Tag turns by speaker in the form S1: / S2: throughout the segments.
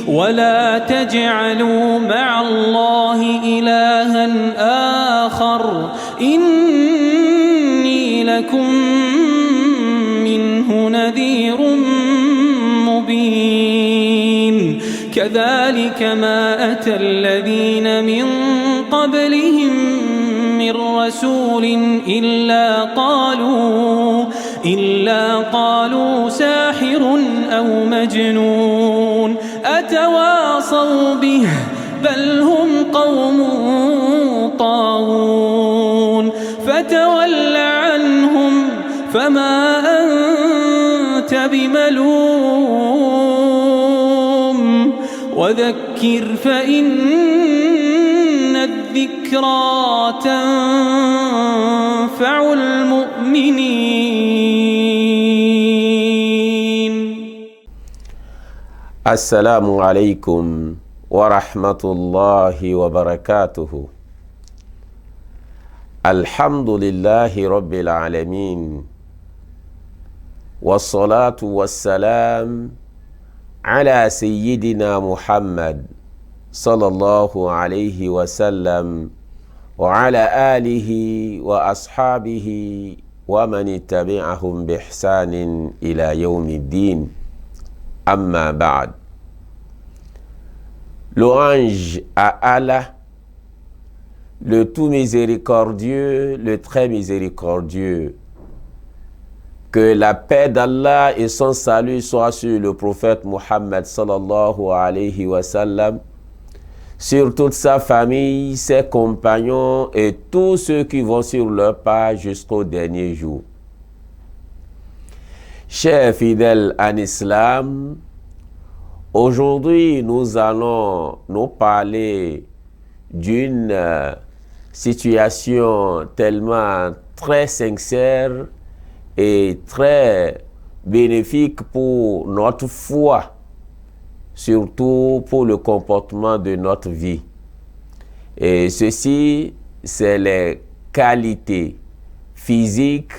S1: ولا تجعلوا مع الله إلها آخر إني لكم منه نذير مبين كذلك ما أتى الذين من قبلهم من رسول إلا قالوا ساحر أو مجنون أتواصوا به بل هم قوم طاغون فتول عنهم فما أنت بملوم وذكر فإن الذكرى تنفع المؤمنين.
S2: السلام عليكم ورحمة الله وبركاته. الحمد لله رب العالمين والصلاة والسلام على سيدنا محمد صلى الله عليه وسلم وعلى آله وأصحابه ومن تبعهم بإحسان إلى يوم الدين. Amma ba'd. Louange à Allah, le tout miséricordieux, le très miséricordieux. Que la paix d'Allah et son salut soient sur le prophète Muhammad sallallahu alayhi wa sallam, sur toute sa famille, ses compagnons et tous ceux qui vont sur leur pas jusqu'au dernier jour. Chers fidèles en islam, aujourd'hui nous allons nous parler d'une situation tellement très sincère et très bénéfique pour notre foi, surtout pour le comportement de notre vie. Et ceci, c'est les qualités physiques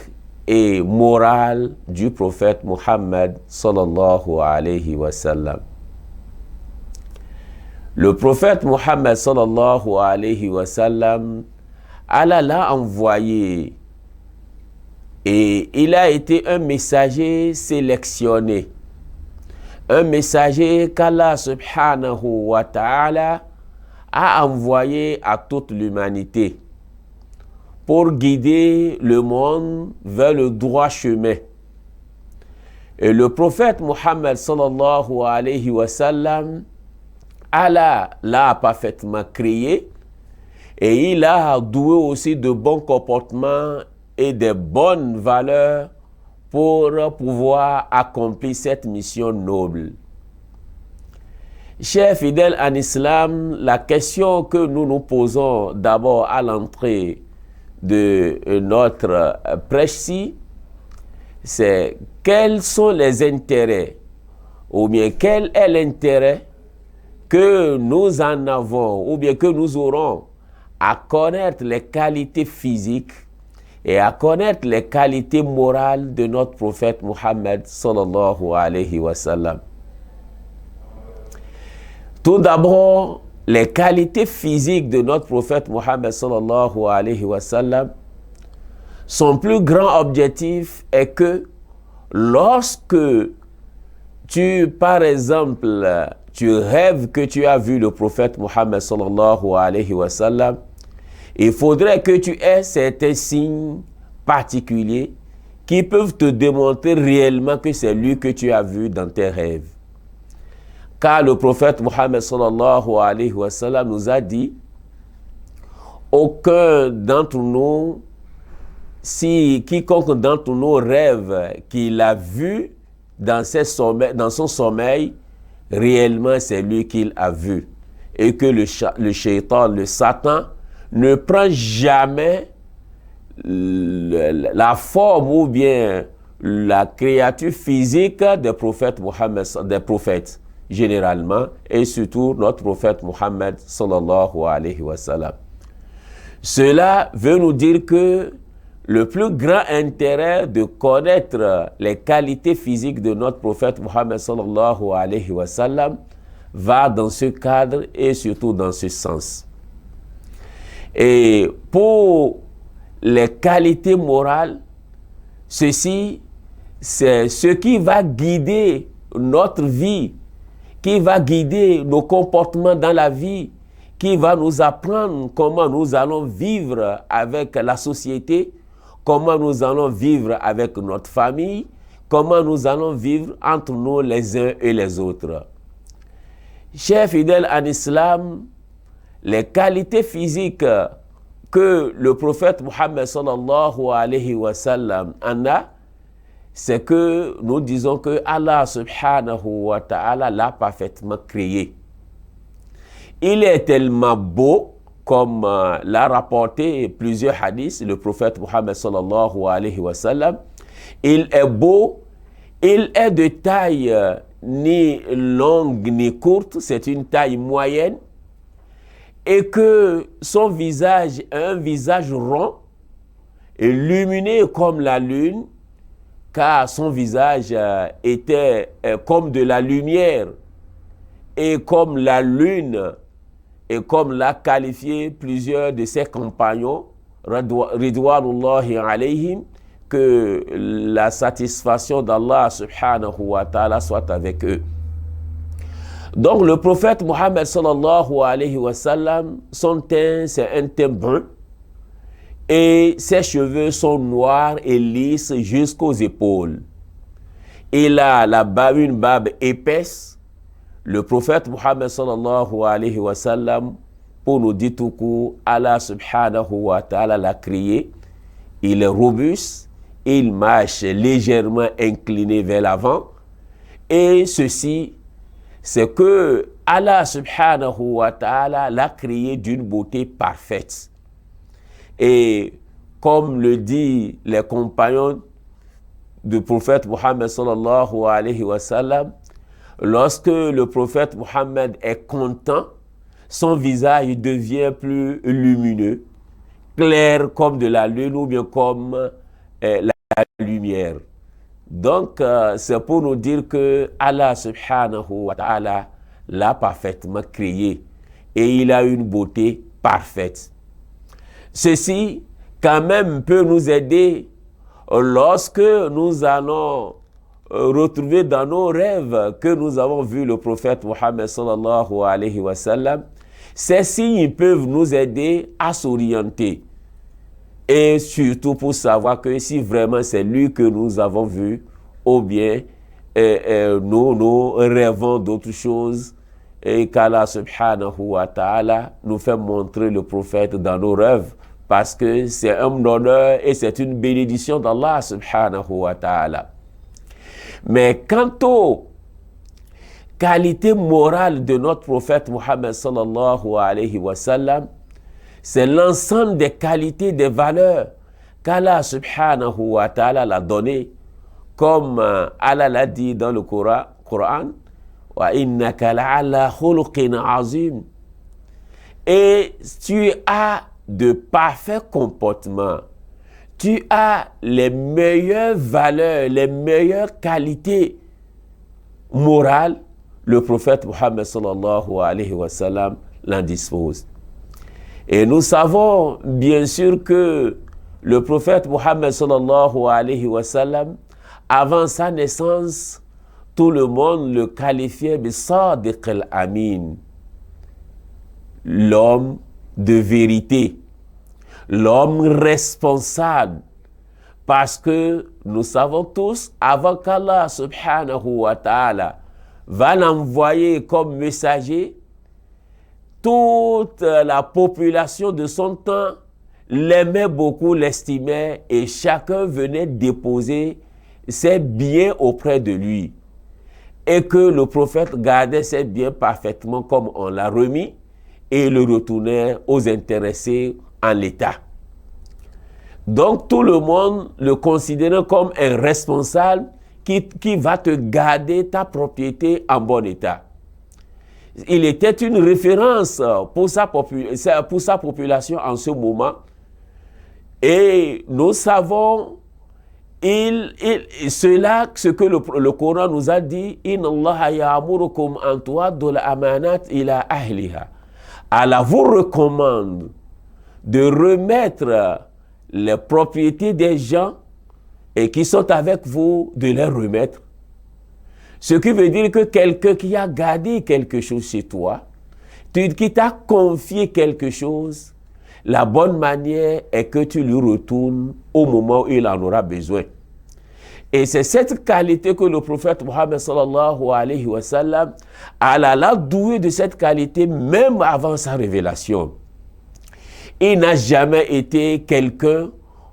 S2: et morale du prophète Muhammad sallallahu alayhi wa sallam. Le prophète Muhammad sallallahu alayhi wa sallam, Allah l'a envoyé et il a été un messager sélectionné, un messager qu'Allah subhanahu wa ta'ala a envoyé à toute l'humanité pour guider le monde vers le droit chemin. Et le prophète Muhammad sallallahu alayhi wa sallam, Allah l'a parfaitement créé et il a doué aussi de bons comportements et de bonnes valeurs pour pouvoir accomplir cette mission noble. Chers fidèles en islam, la question que nous nous posons d'abord à l'entrée de notre prêche-ci, c'est quels sont les intérêts, ou bien quel est l'intérêt que nous en avons, ou bien que nous aurons à connaître les qualités physiques et à connaître les qualités morales de notre prophète Muhammad sallallahu alayhi wa sallam. Tout d'abord, les qualités physiques de notre prophète Muhammad sallallahu alayhi wa sallam, son plus grand objectif est que lorsque par exemple, tu rêves que tu as vu le prophète Muhammad sallallahu alayhi wa sallam, il faudrait que tu aies certains signes particuliers qui peuvent te démontrer réellement que c'est lui que tu as vu dans tes rêves. Car le prophète Muhammad sallallahu alayhi wa sallam nous a dit, aucun d'entre nous, si quiconque d'entre nous rêve qu'il a vu dans son sommeil, réellement c'est lui qu'il a vu. Et que le shaitan, le Satan, ne prend jamais la forme ou bien la créature physique des prophètes Muhammad, des prophètes généralement, et surtout notre prophète Muhammad sallallahu alayhi wa sallam. Cela veut nous dire que le plus grand intérêt de connaître les qualités physiques de notre prophète Muhammad sallallahu alayhi wa sallam va dans ce cadre et surtout dans ce sens. Et pour les qualités morales, ceci, c'est ce qui va guider notre vie, qui va guider nos comportements dans la vie, qui va nous apprendre comment nous allons vivre avec la société, comment nous allons vivre avec notre famille, comment nous allons vivre entre nous les uns et les autres. Chers fidèles en islam, les qualités physiques que le prophète Mohammed sallallahu alayhi wa sallam en a, c'est que nous disons que Allah subhanahu wa ta'ala l'a parfaitement créé. Il est tellement beau, comme l'a rapporté plusieurs hadiths, le prophète Mohammed sallallahu alayhi wa sallam. Il est beau, il est de taille ni longue ni courte, c'est une taille moyenne, et que son visage est un visage rond et lumineux comme la lune, car son visage était comme de la lumière, et comme la lune, et comme l'a qualifié plusieurs de ses compagnons, ridwanullahi alayhim, que la satisfaction d'Allah subhanahu wa ta'ala soit avec eux. Donc le prophète Mohammed sallallahu alayhi wa sallam, son teint c'est un teint brun, et ses cheveux sont noirs et lisses jusqu'aux épaules. Il a une barbe épaisse. Le prophète Mohammed sallallahu alayhi wa sallam, pour nous dire tout court, Allah subhanahu wa ta'ala l'a créé. Il est robuste, il marche légèrement incliné vers l'avant. Et ceci, c'est que Allah subhanahu wa ta'ala l'a créé d'une beauté parfaite. Et comme le dit les compagnons du prophète Mohammed sallallahu alayhi wa sallam, lorsque le prophète Mohammed est content, son visage devient plus lumineux, clair comme de la lune ou bien comme la lumière. Donc, c'est pour nous dire que Allah subhanahu wa ta'ala l'a parfaitement créé et il a une beauté parfaite. Ceci, quand même, peut nous aider lorsque nous allons retrouver dans nos rêves que nous avons vu le prophète Mohammed sallallahu alayhi wa sallam. Ces signes peuvent nous aider à s'orienter et surtout pour savoir que si vraiment c'est lui que nous avons vu ou bien nous rêvons d'autre chose et qu'Allah subhanahu wa ta'ala nous fait montrer le prophète dans nos rêves parce que c'est un honneur et c'est une bénédiction d'Allah subhanahu wa ta'ala. Mais quant aux qualités morales de notre prophète Mohammed sallallahu alayhi wa sallam, c'est l'ensemble des qualités, des valeurs qu'Allah subhanahu wa ta'ala l'a donné, comme Allah l'a dit dans le Coran, wa innaka la'ala khuluqin azim. Et tu as de parfaits comportements. Tu as les meilleures valeurs, les meilleures qualités morales. Le prophète Mohammed sallallahu alayhi wa sallam l'en dispose. Et nous savons bien sûr que le prophète Mohammed sallallahu alayhi wa sallam, avant sa naissance, tout le monde le qualifiait de Sadiq al-Amin, l'homme de vérité, l'homme responsable, parce que nous savons tous, avant qu'Allah subhanahu wa ta'ala va l'envoyer comme messager, toute la population de son temps l'aimait beaucoup, l'estimait, et chacun venait déposer ses biens auprès de lui. Et que le prophète gardait ses biens parfaitement comme on l'a remis et le retournait aux intéressés en l'état. Donc tout le monde le considérait comme un responsable qui va te garder ta propriété en bon état. Il était une référence pour sa population en ce moment. Et nous savons cela, ce que le Coran nous a dit, Inna Allah ya'murukum an tu'addu al-amanat ila ahliha. Allah vous recommande de remettre les propriétés des gens et qui sont avec vous, de les remettre. Ce qui veut dire que quelqu'un qui a gardé quelque chose chez toi, qui t'a confié quelque chose, la bonne manière est que tu lui retournes au moment où il en aura besoin. Et c'est cette qualité que le prophète Mohammed sallallahu alayhi wa sallam, Allah l'a doué de cette qualité même avant sa révélation. Il n'a jamais été quelqu'un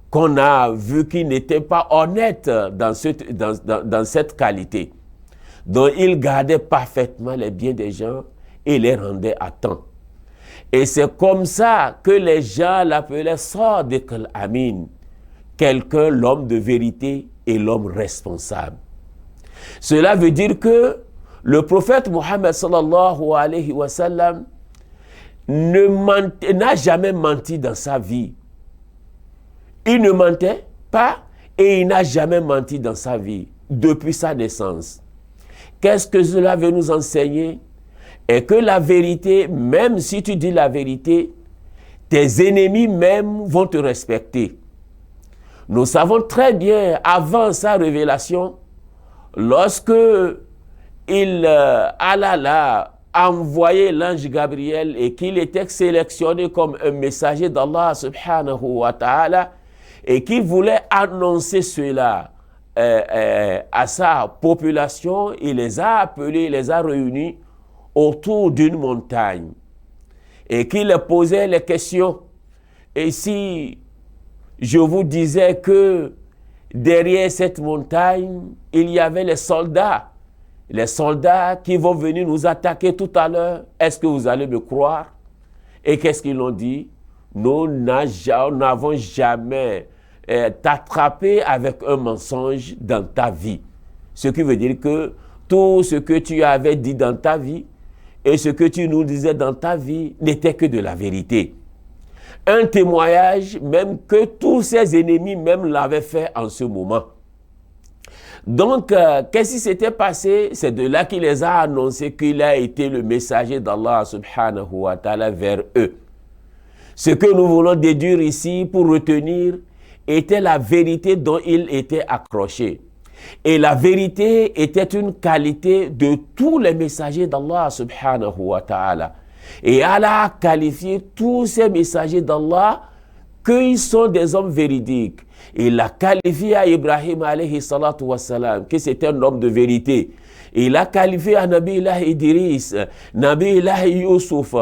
S2: qu'on a vu qui n'était pas honnête dans cette qualité. Donc il gardait parfaitement les biens des gens et les rendait à temps. Et c'est comme ça que les gens l'appelaient Sadiq al-Amin, quelqu'un, l'homme de vérité et l'homme responsable. Cela veut dire que le prophète Mohammed sallallahu alayhi wa sallam n'a jamais menti dans sa vie. Il ne mentait pas et il n'a jamais menti dans sa vie depuis sa naissance. Qu'est-ce que cela veut nous enseigner? Et que la vérité, même si tu dis la vérité, tes ennemis même vont te respecter. Nous savons très bien, avant sa révélation, lorsque Allah a envoyé l'ange Gabriel et qu'il était sélectionné comme un messager d'Allah subhanahu wa ta'ala et qu'il voulait annoncer cela à sa population, il les a appelés, il les a réunis autour d'une montagne et qu'il leur posait les questions. Et si je vous disais que derrière cette montagne, il y avait les soldats qui vont venir nous attaquer tout à l'heure, est-ce que vous allez me croire? Et qu'est-ce qu'ils ont dit? Nous n'avons jamais t'attrapé avec un mensonge dans ta vie. Ce qui veut dire que tout ce que tu avais dit dans ta vie et ce que tu nous disais dans ta vie n'était que de la vérité. Un témoignage même que tous ses ennemis même l'avaient fait en ce moment. Donc, qu'est-ce qui s'était passé? C'est de là qu'il les a annoncé qu'il a été le messager d'Allah subhanahu wa ta'ala vers eux. Ce que nous voulons déduire ici pour retenir était la vérité dont il était accroché. Et la vérité était une qualité de tous les messagers d'Allah subhanahu wa ta'ala. Et Allah a qualifié tous ces messagers d'Allah qu'ils sont des hommes véridiques. Il a qualifié à Ibrahim alayhi salatu wassalam que c'est un homme de vérité. Il a qualifié à Nabi Allah Idris, Nabi Allah Yusuf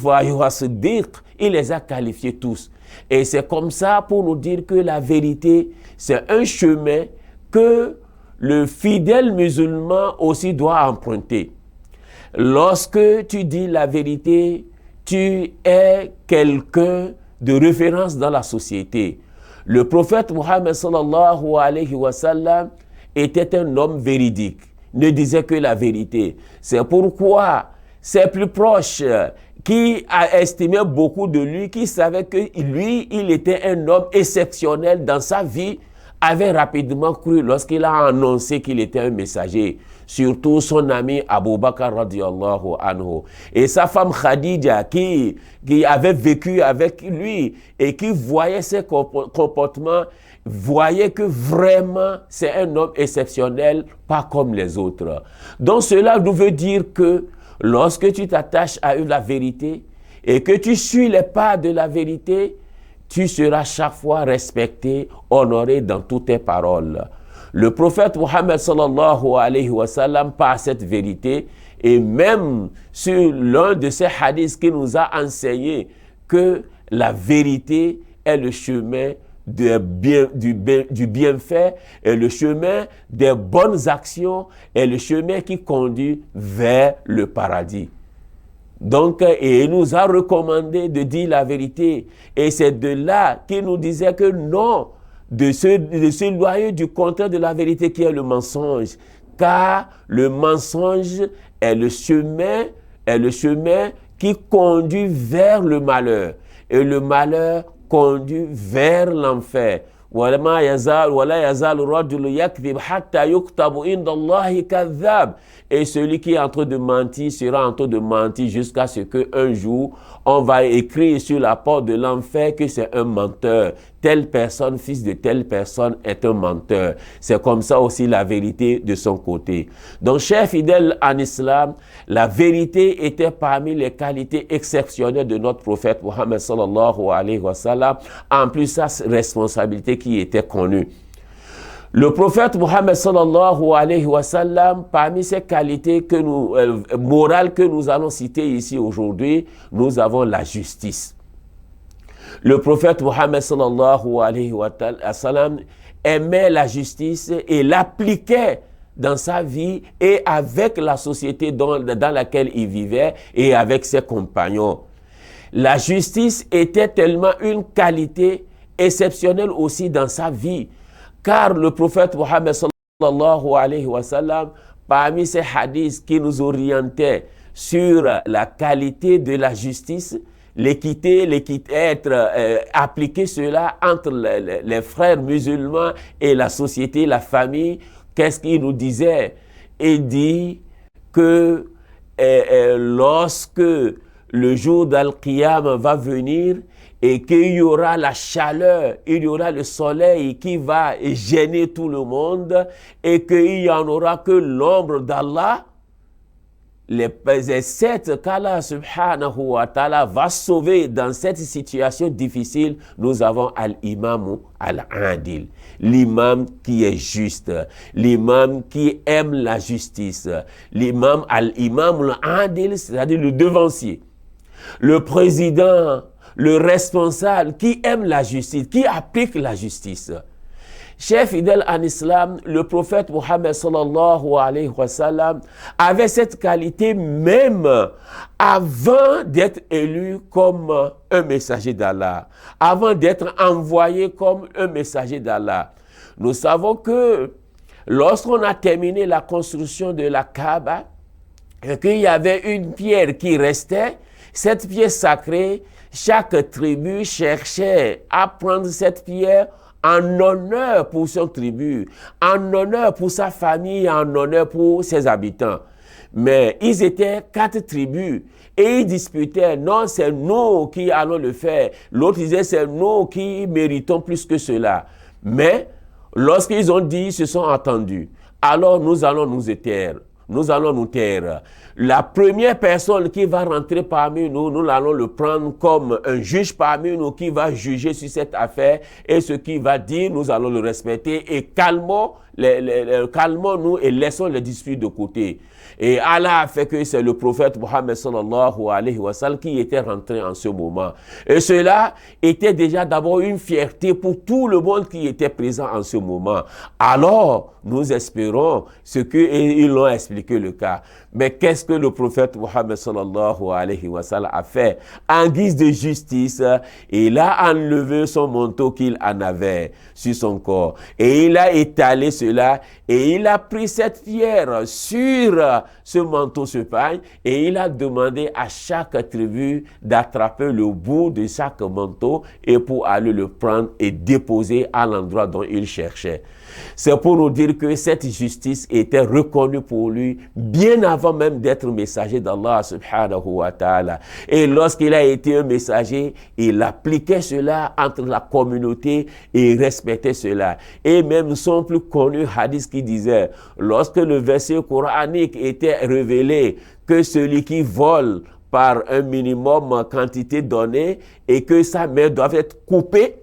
S2: Ayuha Siddiq. Il les a qualifiés tous. Et c'est comme ça pour nous dire que la vérité, c'est un chemin que le fidèle musulman aussi doit emprunter. Lorsque tu dis la vérité, tu es quelqu'un de référence dans la société. Le prophète Mohammed sallallahu alayhi wa sallam était un homme véridique, ne disait que la vérité. C'est pourquoi ses plus proches, qui a estimé beaucoup de lui, qui savaient que lui, il était un homme exceptionnel dans sa vie, avait rapidement cru lorsqu'il a annoncé qu'il était un messager. Surtout son ami Abu Bakr radiyallahu anhu. Et sa femme Khadija qui avait vécu avec lui et qui voyait ses comportements, voyait que vraiment c'est un homme exceptionnel, pas comme les autres. Donc cela nous veut dire que lorsque tu t'attaches à la vérité et que tu suis les pas de la vérité, tu seras chaque fois respecté, honoré dans toutes tes paroles. Le prophète Mohammed sallallahu alayhi wa sallam par cette vérité et même sur l'un de ces hadiths qui nous a enseigné que la vérité est le chemin du bienfait et le chemin des bonnes actions et le chemin qui conduit vers le paradis. Donc, et il nous a recommandé de dire la vérité. Et c'est de là qu'il nous disait que non, de s'éloigner du contraire de la vérité qui est le mensonge. Car le mensonge est le chemin qui conduit vers le malheur. Et le malheur conduit vers l'enfer. ولا يزال الرجل يكذب حتى يكتب عند الله كذاب. Et celui qui est en train de mentir sera en train de mentir jusqu'à ce qu'un jour, on va écrire sur la porte de l'enfer que c'est un menteur. Telle personne, fils de telle personne, est un menteur. C'est comme ça aussi la vérité de son côté. Donc, chers fidèles en islam, la vérité était parmi les qualités exceptionnelles de notre prophète Mohammed sallallahu alayhi wa sallam, en plus sa responsabilité qui était connue. Le prophète Mohammed sallallahu alayhi wa sallam, parmi ces qualités morales que nous allons citer ici aujourd'hui, nous avons la justice. Le prophète Mohammed sallallahu alayhi wa sallam aimait la justice et l'appliquait dans sa vie et avec la société dans laquelle il vivait et avec ses compagnons. La justice était tellement une qualité exceptionnelle aussi dans sa vie, car le prophète Mohammed sallallahu alayhi wa sallam, parmi ces hadiths qui nous orientaient sur la qualité de la justice, l'équité, appliquer cela entre les frères musulmans et la société, la famille, qu'est-ce qu'il nous disait? Il dit que lorsque le jour d'Al-Qiyam va venir et qu'il y aura la chaleur, il y aura le soleil qui va gêner tout le monde et qu'il n'y en aura que l'ombre d'Allah, les sept qu'Allah subhanahu wa ta'ala va sauver dans cette situation difficile, nous avons al-imam al-adil, l'imam qui est juste, l'imam qui aime la justice, l'imam al-imam al-adil, c'est-à-dire le devancier, le président, le responsable qui aime la justice, qui applique la justice. Chers fidèles en islam, le prophète Mohammed sallallahu alayhi wa sallam avait cette qualité même avant d'être élu comme un messager d'Allah, avant d'être envoyé comme un messager d'Allah. Nous savons que lorsqu'on a terminé la construction de la Kaaba, et qu'il y avait une pierre qui restait, cette pierre sacrée, chaque tribu cherchait à prendre cette pierre en honneur pour son tribu, en honneur pour sa famille, en honneur pour ses habitants. Mais ils étaient 4 tribus et ils disputaient, non, c'est nous qui allons le faire. L'autre disait, c'est nous qui méritons plus que cela. Mais lorsqu'ils ont dit, ils se sont entendus. Alors nous allons nous taire. Nous allons nous taire. La première personne qui va rentrer parmi nous, nous allons le prendre comme un juge parmi nous qui va juger sur cette affaire et ce qu'il va dire, nous allons le respecter et calmons-nous et laissons les disputes de côté. Et Allah a fait que c'est le prophète Mohammed sallallahu alayhi wa sallam qui était rentré en ce moment. Et cela était déjà d'abord une fierté pour tout le monde qui était présent en ce moment. Alors, nous espérons ce qu'ils l'ont expliqué le cas. Mais qu'est-ce que le prophète Mohammed sallallahu alayhi wa sallam a fait? En guise de justice, il a enlevé son manteau qu'il en avait sur son corps. Et il a étalé cela et il a pris cette pierre sur ce manteau, ce pagne, et il a demandé à chaque tribu d'attraper le bout de chaque manteau et pour aller le prendre et déposer à l'endroit dont il cherchait. C'est pour nous dire que cette justice était reconnue pour lui bien avant même d'être messager d'Allah subhanahu wa ta'ala. Et lorsqu'il a été un messager, il appliquait cela entre la communauté et il respectait cela. Et même son plus connu hadith qui disait, lorsque le verset coranique était révélé, que celui qui vole par un minimum quantité donnée et que sa main doit être coupée,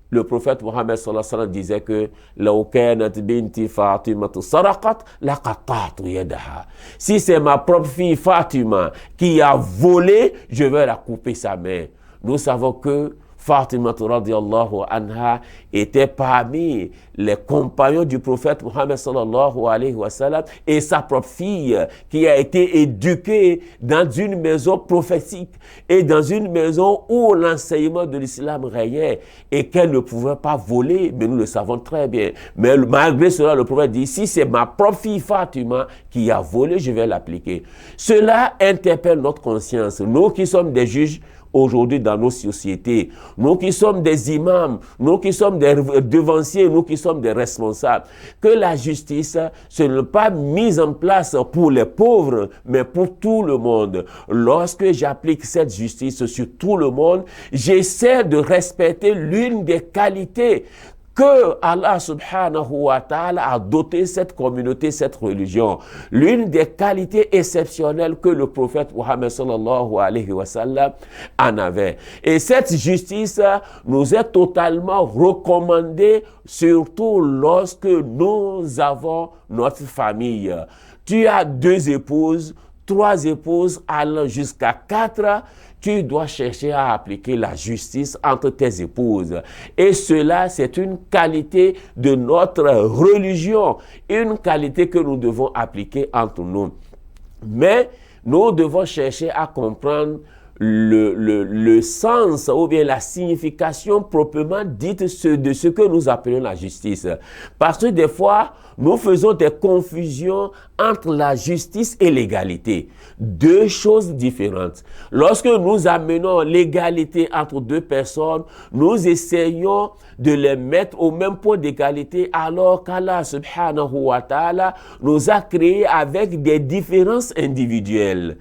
S2: le prophète Mohammed sallallahu alayhi wa sallam disait que لو كانت بنتي فاطمة سرقت لقطعت يدها. Si c'est ma propre fille Fatima qui a volé, je vais la couper sa main. Nous savons que Fatima radiyallahu anha était parmi les compagnons du prophète Mohammed sallallahu alayhi wa sallam et sa propre fille qui a été éduquée dans une maison prophétique et dans une maison où l'enseignement de l'islam régnait et qu'elle ne pouvait pas voler, mais nous le savons très bien. Mais malgré cela, le prophète dit, si c'est ma propre fille Fatima qui a volé, je vais l'appliquer. Cela interpelle notre conscience. Nous qui sommes des juges, aujourd'hui dans nos sociétés, nous qui sommes des imams, nous qui sommes des devanciers, nous qui sommes des responsables, que la justice, ce n'est pas mise en place pour les pauvres, mais pour tout le monde. Lorsque j'applique cette justice sur tout le monde, j'essaie de respecter l'une des qualités que Allah subhanahu wa ta'ala a doté cette communauté, cette religion. L'une des qualités exceptionnelles que le prophète Muhammad sallallahu alayhi wa sallam en avait. Et cette justice nous est totalement recommandée, surtout lorsque nous avons notre famille. Tu as 2 épouses, 3 épouses, allant jusqu'à 4, tu dois chercher à appliquer la justice entre tes épouses. Et cela, c'est une qualité de notre religion, une qualité que nous devons appliquer entre nous. Mais nous devons chercher à comprendre le sens ou bien la signification proprement dite de ce que nous appelons la justice. Parce que des fois, nous faisons des confusions entre la justice et l'égalité. 2 choses différentes. Lorsque nous amenons l'égalité entre 2 personnes, nous essayons de les mettre au même point d'égalité alors qu'Allah subhanahu wa ta'ala nous a créés avec des différences individuelles.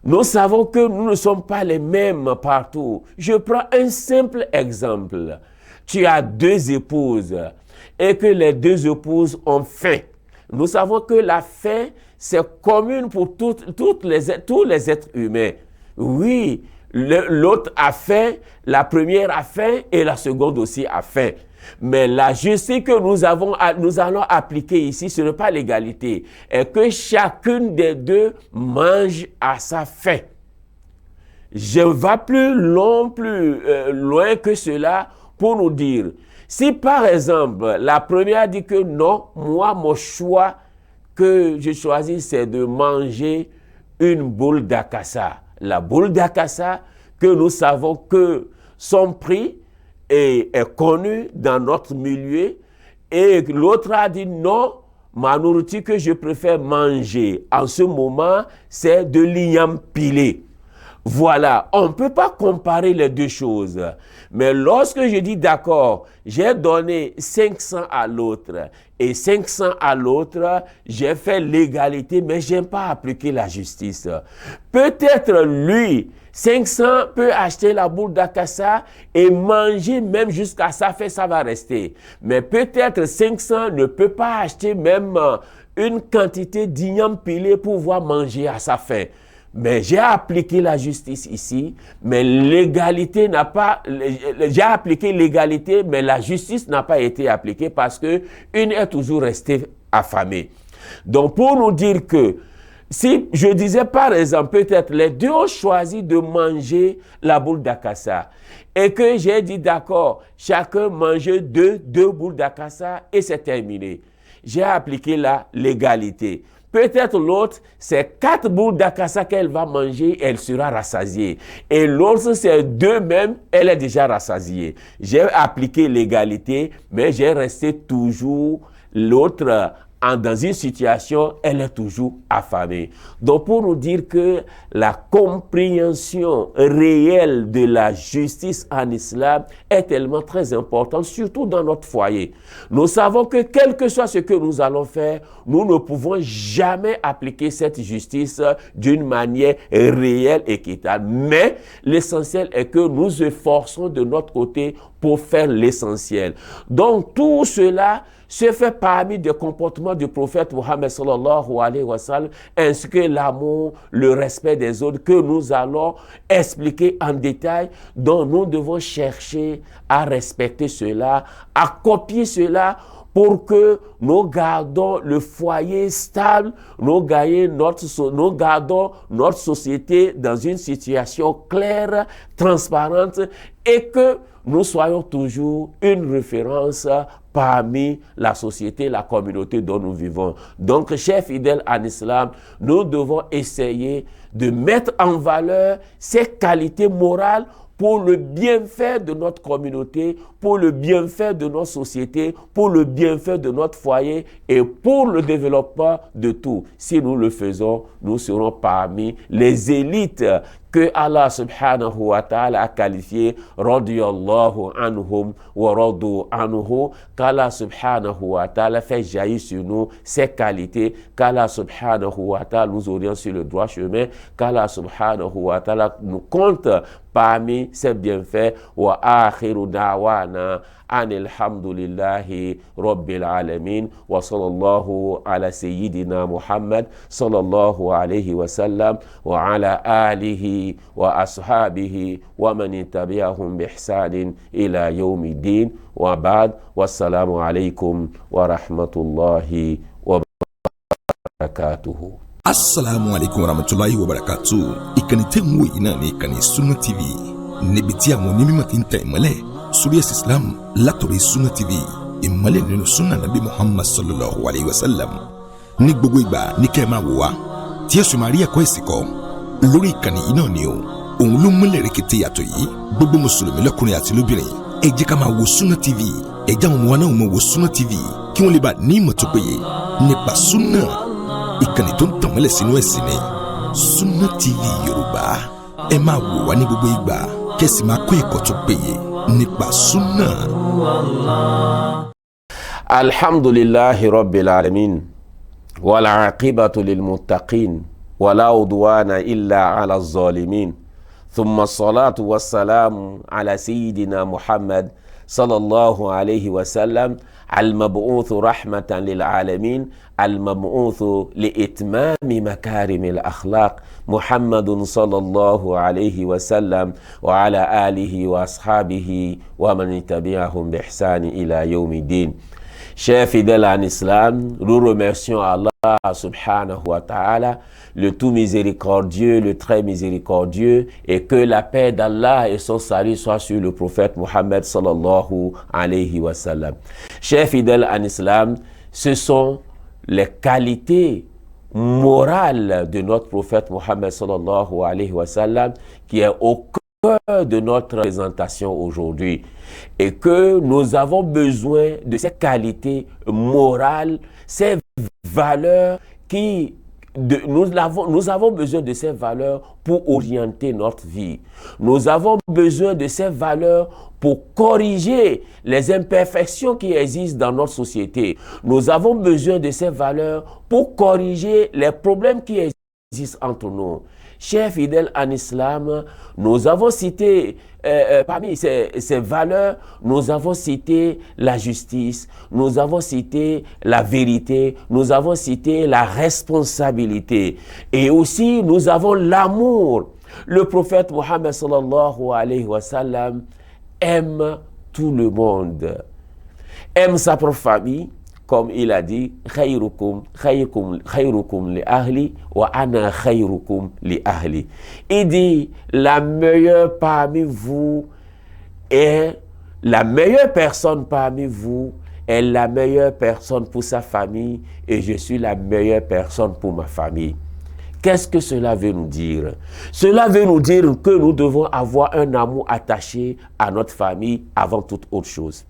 S2: Nous savons que nous ne sommes pas les mêmes partout. Je prends un simple exemple. Tu as 2 épouses et que les 2 épouses ont faim. Nous savons que la faim, c'est commune pour tous les êtres humains. Oui, l'autre a faim, la première a faim et la seconde aussi a faim. Mais la justice que nous allons appliquer ici, ce n'est pas l'égalité, et que chacune des 2 mange à sa faim. Je vais plus loin que cela pour nous dire, si par exemple, la première dit que non, moi, mon choix que je choisis, c'est de manger une boule d'acassa. La boule d'acassa, que nous savons que son prix est connu dans notre milieu, et l'autre a dit non, ma nourriture que je préfère manger en ce moment, c'est de l'igname pilé. Voilà, on ne peut pas comparer les 2 choses. Mais lorsque je dis d'accord, j'ai donné 500 à l'autre et 500 à l'autre, j'ai fait l'égalité, mais je n'aime pas appliquer la justice. Peut-être lui, 500 peut acheter la boule d'acassa et manger même jusqu'à sa faim, ça va rester. Mais peut-être 500 ne peut pas acheter même une quantité d'igname pilé pour pouvoir manger à sa faim. Mais j'ai appliqué la justice ici, mais l'égalité n'a pas, j'ai appliqué l'égalité, mais la justice n'a pas été appliquée parce que une est toujours restée affamée. Donc pour nous dire que, si je disais par exemple, peut-être les 2 ont choisi de manger la boule d'acassa et que j'ai dit d'accord, chacun mange 2 boules d'acassa et c'est terminé. J'ai appliqué l'égalité. Peut-être l'autre, c'est 4 boules d'acassa qu'elle va manger, elle sera rassasiée. Et l'autre, c'est 2 même, elle est déjà rassasiée. J'ai appliqué l'égalité, mais j'ai resté toujours l'autre dans une situation, elle est toujours affamée. Donc pour nous dire que la compréhension réelle de la justice en islam est tellement très importante, surtout dans notre foyer. Nous savons que quel que soit ce que nous allons faire, nous ne pouvons jamais appliquer cette justice d'une manière réelle et équitable. Mais l'essentiel est que nous efforçons de notre côté pour faire l'essentiel. Donc tout cela se fait parmi des comportements du prophète Muhammad sallallahu alayhi wa sallam, ainsi que l'amour, le respect des autres que nous allons expliquer en détail, dont nous devons chercher à respecter cela, à copier cela pour que nous gardons le foyer stable, nous gardons notre société dans une situation claire, transparente et que nous soyons toujours une référence parmi la société, la communauté dont nous vivons. Donc, chers fidèles en islam, nous devons essayer de mettre en valeur ces qualités morales pour le bienfait de notre communauté, pour le bienfait de notre société, pour le bienfait de notre foyer et pour le développement de tout. Si nous le faisons, nous serons parmi les élites que Allah subhanahu wa ta'ala a qualifié radiyallahu anhum wa radu anhu, qu'Allah subhanahu wa ta'ala fait jaillir sur nous ses qualités, qu'Allah subhanahu wa ta'ala nous oriente sur le droit chemin, qu'Allah subhanahu wa ta'ala nous compte parmi ses bienfaits. Wa akhiru da'wana anilhamdulillahi rabbil alamin wa sallallahu ala sayyidina Muhammad sallallahu alayhi wa sallam wa ala alihi wa ashabihi wa man tabi'ahum bi ihsanin ila yawmiddin wa ba'd. Wassalamu alaykum wa rahmatullahi wa barakatuhu.
S3: Assalamu alaikum warahmatullahi wabarakatuh. Ìkànnì tẹ́ ń wò yìí náà ní ìkànnì Sunna TV, níbi tí àwọn onímọ̀ ti ń tẹ ìmọ́lẹ̀ sórí ẹ̀sìn Islam látọ̀rí Sunna TV, ìmọ́lẹ̀ nínú sunna nabi Muhammad sallallahu alayhi wa sallam. Ní gbogbo ìgbà ní kẹ́ ẹ máa wò wá tí ẹ sì máa rí ẹ̀kọ́ ẹ̀sìn kọ́ lórí ìkànnì yìí náà ni o. Òun ló múlẹ̀ rẹ̀kẹ̀tẹ̀ yàtọ̀ yìí. Gbogbo mùsùlùmí lọ́kùnrin àti lóbìnrin, ẹ jẹ́ ká máa wo Sunna TV. Ẹ jẹ́ àwọn ọmọ wa náà máa wo Sunna TV kí wọ́n lè bá ní ìmọ̀ tó péye nípa sunna. Ìkànnì tó ń tàn mọ́lẹ̀ sínú ẹ̀sìn ni Sunna TV Yorùbá. Ẹ máa wò wá ní gbogbo ìgbà kẹ́sì máa kọ́ ẹ̀kọ́ tó péye nípa sunna.
S2: Alhamdulillahi rabbil alamin wal aqibatu lil muttaqin wala udwana illa ala zalimin. Thumma salatu wassalamu ala sayyidina Muhammad sallallahu alayhi wa sallam المبعوث رحمة للعالمين المبعوث لإتمام مكارم الأخلاق محمد صلى الله عليه وسلم وعلى آله وأصحابه ومن تبعهم بإحسان إلى يوم الدين. Chers fidèles en islam, nous remercions Allah subhanahu wa ta'ala, le tout miséricordieux, le très miséricordieux, et que la paix d'Allah et son salut soient sur le prophète Mohammed sallallahu alayhi wa sallam. Chers fidèles en islam, ce sont les qualités morales de notre prophète Mohammed sallallahu alayhi wa sallam qui est au cœur de notre présentation aujourd'hui, et que nous avons besoin de ces qualités morales, ces valeurs nous avons besoin de ces valeurs pour orienter notre vie. Nous avons besoin de ces valeurs pour corriger les imperfections qui existent dans notre société. Nous avons besoin de ces valeurs pour corriger les problèmes qui existent entre nous. Chers fidèles en islam, nous avons cité parmi ces valeurs, nous avons cité la justice, nous avons cité la vérité, nous avons cité la responsabilité, et aussi nous avons l'amour. Le prophète Mohammed sallallahu alayhi wa sallam aime tout le monde, aime sa propre famille, comme il a dit, khayrukum li ahli wa ana khayrukum li ahli. Il dit, la meilleure parmi vous est la meilleure personne parmi vous est la meilleure personne pour sa famille, et je suis la meilleure personne pour ma famille. Qu'est-ce que cela veut nous dire? Cela veut nous dire que nous devons avoir un amour attaché à notre famille avant toute autre chose.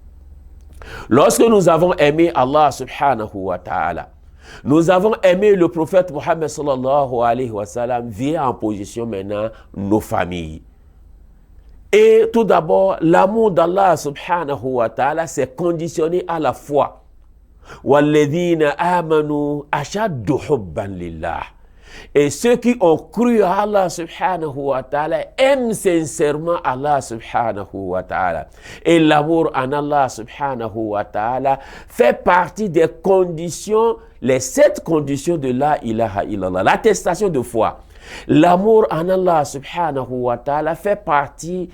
S2: Lorsque nous avons aimé Allah subhanahu wa ta'ala, nous avons aimé le prophète Mohammed sallallahu alayhi wa sallam, vient en position maintenant nos familles. Et tout d'abord, l'amour d'Allah subhanahu wa ta'ala s'est conditionné à la foi. وَالَّذِينَ آمَنُوا أَشَدُّ حُبًّا لِلَّهِ. Et ceux qui ont cru à Allah subhanahu wa ta'ala aiment sincèrement Allah subhanahu wa ta'ala. Et l'amour en Allah subhanahu wa ta'ala fait partie des conditions, les 7 conditions de la ilaha illallah, l'attestation de foi. L'amour en Allah subhanahu wa ta'ala fait partie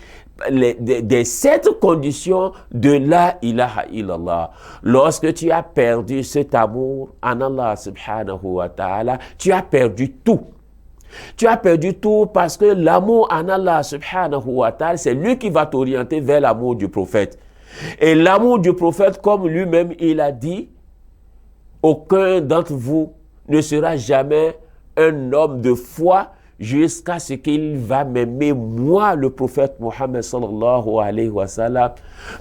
S2: des 7 conditions de la ilaha illallah. Lorsque tu as perdu cet amour en Allah subhanahu wa ta'ala, tu as perdu tout. Tu as perdu tout parce que l'amour en Allah subhanahu wa ta'ala, c'est lui qui va t'orienter vers l'amour du prophète. Et l'amour du prophète, comme lui-même il a dit, aucun d'entre vous ne sera jamais un homme de foi jusqu'à ce qu'il va m'aimer, moi, le prophète Mohammed sallallahu alayhi wa sallam,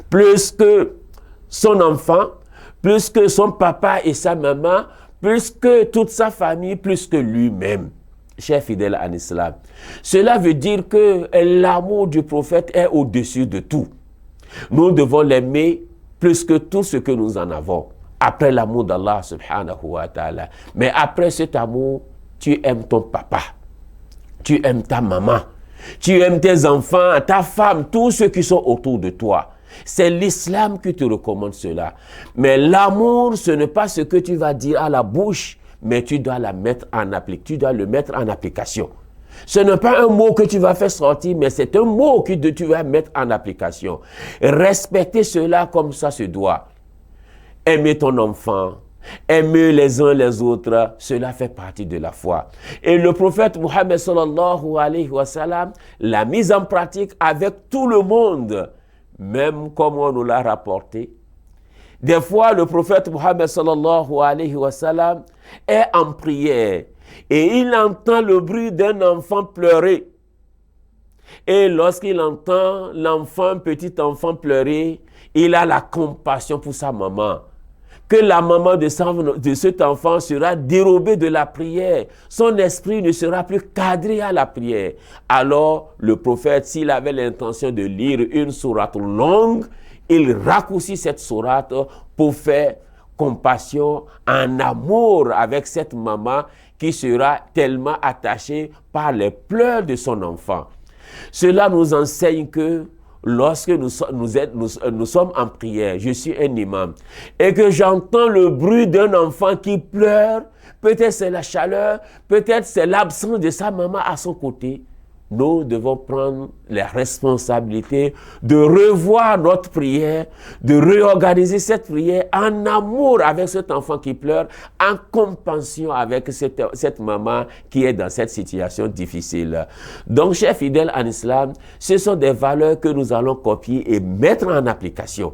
S2: plus que son enfant, plus que son papa et sa maman, plus que toute sa famille, plus que lui-même. chers fidèles en islam, cela veut dire que l'amour du prophète est au-dessus de tout. Nous devons l'aimer plus que tout ce que nous en avons. Après l'amour d'Allah subhanahu wa ta'ala. Mais après cet amour, tu aimes ton papa, tu aimes ta maman, tu aimes tes enfants, ta femme, tous ceux qui sont autour de toi. C'est l'islam qui te recommande cela. Mais l'amour, ce n'est pas ce que tu vas dire à la bouche, mais tu dois la mettre en application. Tu dois le mettre en application. Ce n'est pas un mot que tu vas faire sortir, mais c'est un mot que tu vas mettre en application. Respecter cela comme ça se doit. Aimer ton enfant, aimer les uns les autres, cela fait partie de la foi. Et le prophète Mohammed sallallahu alayhi wa sallam l'a mise en pratique avec tout le monde, même comme on nous l'a rapporté. Des fois, le prophète Mohammed sallallahu alayhi wa sallam est en prière et il entend le bruit d'un enfant pleurer. Et lorsqu'il entend l'enfant, petit enfant pleurer, il a la compassion pour sa maman. Que la maman de cet enfant sera dérobée de la prière. Son esprit ne sera plus cadré à la prière. Alors, le prophète, s'il avait l'intention de lire une sourate longue, il raccourcit cette sourate pour faire compassion, en amour avec cette maman qui sera tellement attachée par les pleurs de son enfant. Cela nous enseigne que lorsque nous sommes en prière, je suis un imam, et que j'entends le bruit d'un enfant qui pleure, peut-être c'est la chaleur, peut-être c'est l'absence de sa maman à son côté, nous devons prendre la responsabilité de revoir notre prière, de réorganiser cette prière en amour avec cet enfant qui pleure, en compassion avec cette maman qui est dans cette situation difficile. Donc, chers fidèles en islam, ce sont des valeurs que nous allons copier et mettre en application.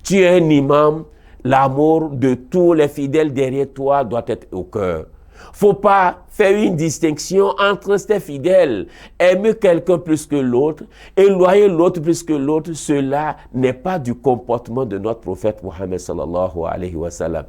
S2: Tu es un imam, l'amour de tous les fidèles derrière toi doit être au cœur. Faut pas faire une distinction entre ces fidèles. Aimer quelqu'un plus que l'autre, éloigner l'autre plus que l'autre, cela n'est pas du comportement de notre prophète Mohammed sallallahu alayhi wa sallam.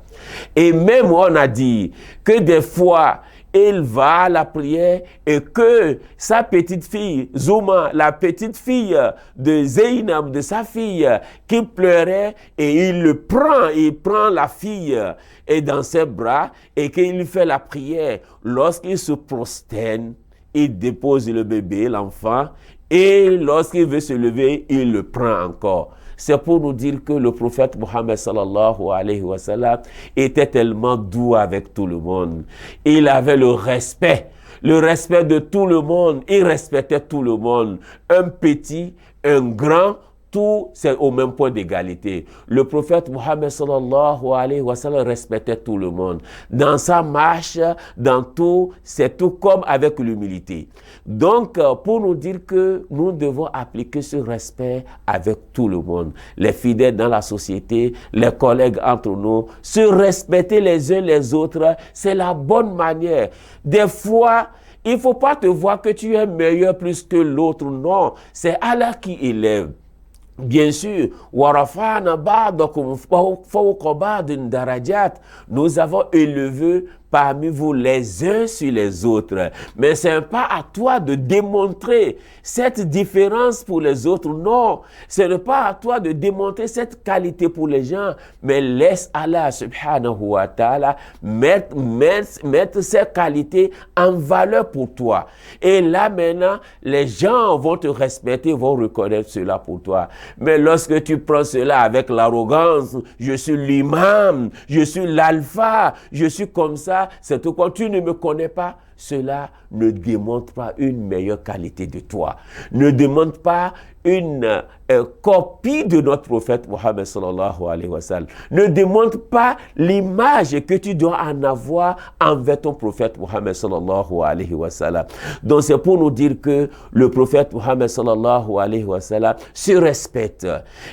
S2: Et même on a dit que des fois, il va à la prière et que sa petite fille, Zouma, la petite fille de Zainab, de sa fille, qui pleurait, et il prend la fille et dans ses bras et qu'il fait la prière. Lorsqu'il se prosterne, il dépose le bébé, l'enfant, et lorsqu'il veut se lever, il le prend encore. C'est pour nous dire que le prophète Mohammed sallallahu alayhi wa sallam était tellement doux avec tout le monde. Il avait le respect de tout le monde. Il respectait tout le monde. Un petit, un grand, tout, c'est au même point d'égalité. Le prophète Mohammed sallallahu alayhi wa sallam respectait tout le monde. Dans sa marche, dans tout, c'est tout comme avec l'humilité. Donc, pour nous dire que nous devons appliquer ce respect avec tout le monde. Les fidèles dans la société, les collègues entre nous, se respecter les uns les autres, c'est la bonne manière. Des fois, il ne faut pas te voir que tu es meilleur plus que l'autre. Non, c'est Allah qui élève. Bien sûr, nous avons élevé parmi vous les uns sur les autres. Mais ce n'est pas à toi de démontrer cette différence pour les autres. Non, ce n'est pas à toi de démontrer cette qualité pour les gens. Mais laisse Allah subhanahu wa ta'ala mettre ces qualités en valeur pour toi. Et là maintenant, les gens vont te respecter, vont reconnaître cela pour toi. Mais lorsque tu prends cela avec l'arrogance, je suis l'imam, je suis l'alpha, je suis comme ça, c'est tout. Quand tu ne me connais pas, cela ne démontre pas une meilleure qualité de toi. Ne demande pas une copie de notre prophète Mohammed sallallahu alayhi wa sallam. Ne démontre pas l'image que tu dois en avoir envers ton prophète Mohammed sallallahu alayhi wa sallam. Donc c'est pour nous dire que le prophète Mohammed sallallahu alayhi wa sallam se respecte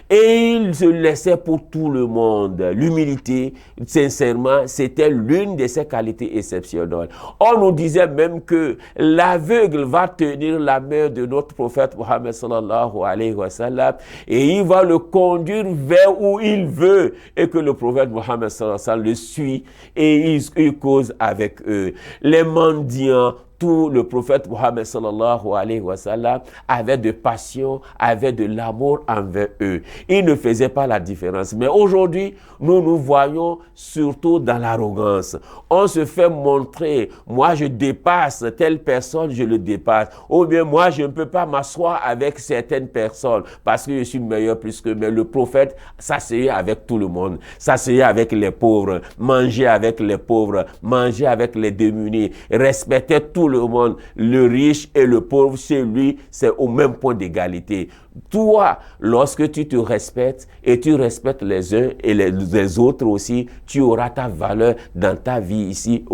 S2: et il se laissait pour tout le monde. L'humilité, sincèrement, c'était l'une de ses qualités exceptionnelles. On nous disait même que l'aveugle va tenir la main de notre prophète Mohammed sallallahu alayhi wa sallam et il va le conduire vers où il veut et que le prophète Mohammed sallallahu alayhi wa sallam le suit et il cause avec eux. Les mendiants, tout le prophète Mohammed sallallahu alayhi wa sallam avait de passion, avait de l'amour envers eux. Il ne faisait pas la différence. Mais aujourd'hui, nous voyons surtout dans l'arrogance. On se fait montrer, moi je dépasse telle personne, je le dépasse. Ou bien moi je ne peux pas m'asseoir avec certaines personnes parce que je suis meilleur plus que. Mais le prophète s'asseyait avec tout le monde, s'asseyait avec les pauvres, mangeait avec les pauvres, mangeait avec les démunis, respectait tout le monde, le riche et le pauvre, chez lui, c'est au même point d'égalité. Toi, lorsque tu te respectes et tu respectes les uns et les autres aussi, tu auras ta valeur dans ta vie ici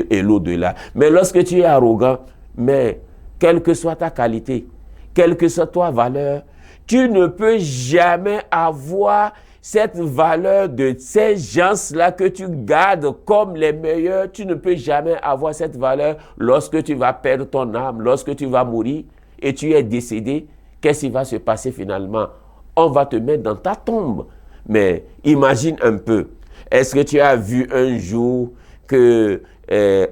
S2: et l'au-delà. Mais lorsque tu es arrogant, mais quelle que soit ta qualité, quelle que soit ta valeur, tu ne peux jamais avoir cette valeur de ces gens-là que tu gardes comme les meilleurs. Tu ne peux jamais avoir cette valeur lorsque tu vas perdre ton âme, lorsque tu vas mourir et tu es décédé. Qu'est-ce qui va se passer finalement? On va te mettre dans ta tombe. Mais imagine un peu, est-ce que tu as vu un jour que